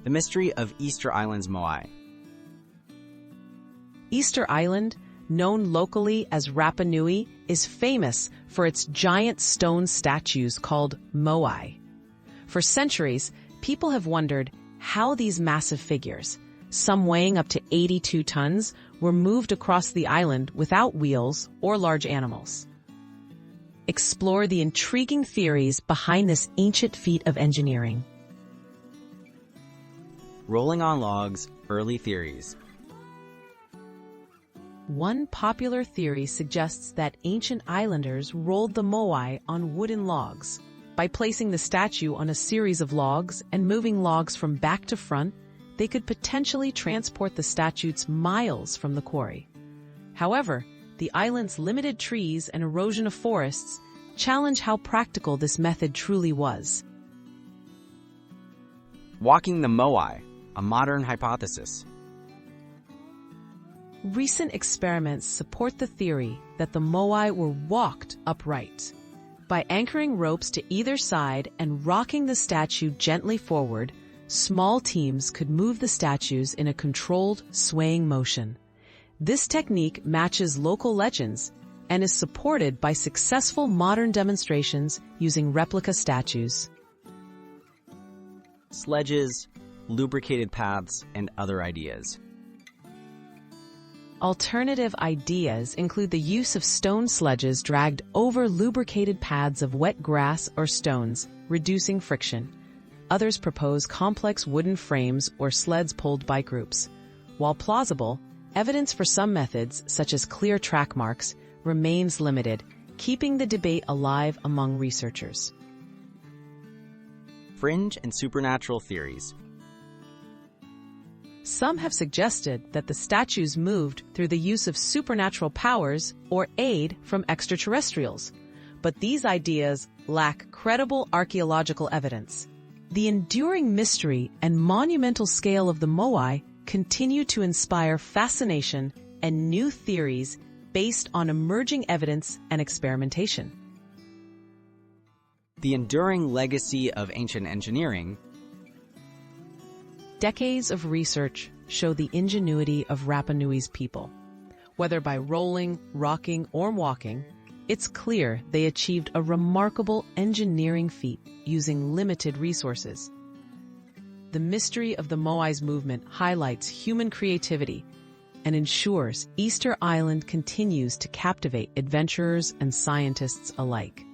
The mystery of Easter Island's Moai. Easter Island, known locally as Rapa Nui, is famous for its giant stone statues called Moai. For centuries, people have wondered how these massive figures, some weighing up to 82 tons, were moved across the island without wheels or large animals. Explore the intriguing theories behind this ancient feat of engineering. Rolling on logs, early theories. One popular theory suggests that ancient islanders rolled the Moai on wooden logs. By placing the statue on a series of logs and moving logs from back to front, they could potentially transport the statues miles from the quarry. However, the island's limited trees and erosion of forests challenge how practical this method truly was. Walking the Moai, a modern hypothesis. Recent experiments support the theory that the Moai were walked upright. By anchoring ropes to either side and rocking the statue gently forward, small teams could move the statues in a controlled, swaying motion. This technique matches local legends and is supported by successful modern demonstrations using replica statues. Sledges, lubricated paths, and other ideas. Alternative ideas include the use of stone sledges dragged over lubricated paths of wet grass or stones, reducing friction. Others propose complex wooden frames or sleds pulled by groups. While plausible, evidence for some methods, such as clear track marks, remains limited, keeping the debate alive among researchers. Fringe and supernatural theories. Some have suggested that the statues moved through the use of supernatural powers or aid from extraterrestrials, but these ideas lack credible archaeological evidence. The enduring mystery and monumental scale of the Moai continue to inspire fascination and new theories based on emerging evidence and experimentation. The enduring legacy of ancient engineering. Decades of research show the ingenuity of Rapa Nui's people. Whether by rolling, rocking, or walking, it's clear they achieved a remarkable engineering feat using limited resources. The mystery of the Moai's movement highlights human creativity and ensures Easter Island continues to captivate adventurers and scientists alike.